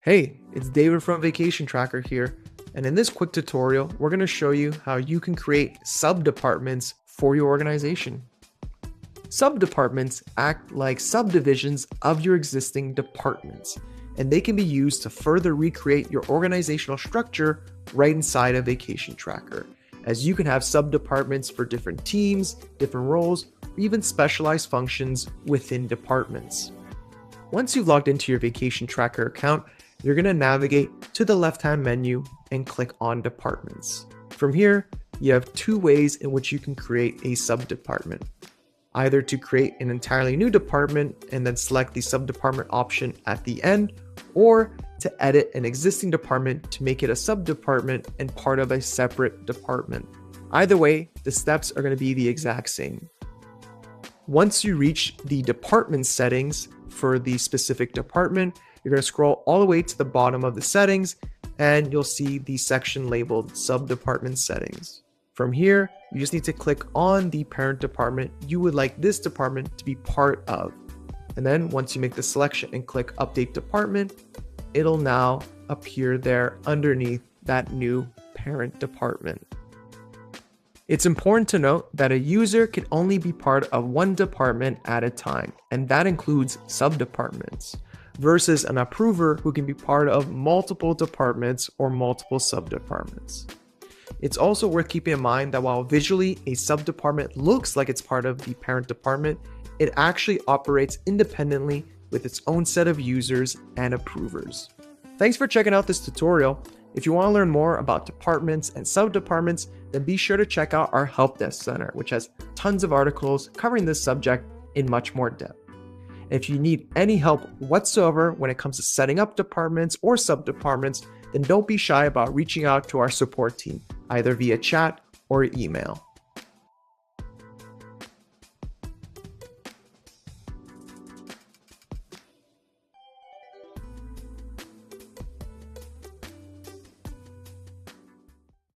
Hey, it's David from Vacation Tracker here, and in this quick tutorial, we're going to show you how you can create sub-departments for your organization. Sub-departments act like subdivisions of your existing departments, and they can be used to further recreate your organizational structure right inside a Vacation Tracker, as you can have sub-departments for different teams, different roles, or even specialized functions within departments. Once you've logged into your Vacation Tracker account, you're going to navigate to the left-hand menu and click on Departments. From here, you have two ways in which you can create a sub-department. Either to create an entirely new department and then select the sub-department option at the end, or to edit an existing department to make it a sub-department and part of a separate department. Either way, the steps are going to be the exact same. Once you reach the department settings for the specific department, you're going to scroll all the way to the bottom of the settings and you'll see the section labeled sub-department settings. From here, you just need to click on the parent department you would like this department to be part of. And then once you make the selection and click update department, it'll now appear there underneath that new parent department. It's important to note that a user can only be part of one department at a time, and that includes sub-departments, versus an approver who can be part of multiple departments or multiple sub-departments. It's also worth keeping in mind that while visually a sub-department looks like it's part of the parent department, it actually operates independently with its own set of users and approvers. Thanks for checking out this tutorial. If you want to learn more about departments and sub-departments, then be sure to check out our Help Desk Center, which has tons of articles covering this subject in much more depth. If you need any help whatsoever when it comes to setting up departments or sub-departments, then don't be shy about reaching out to our support team, either via chat or email.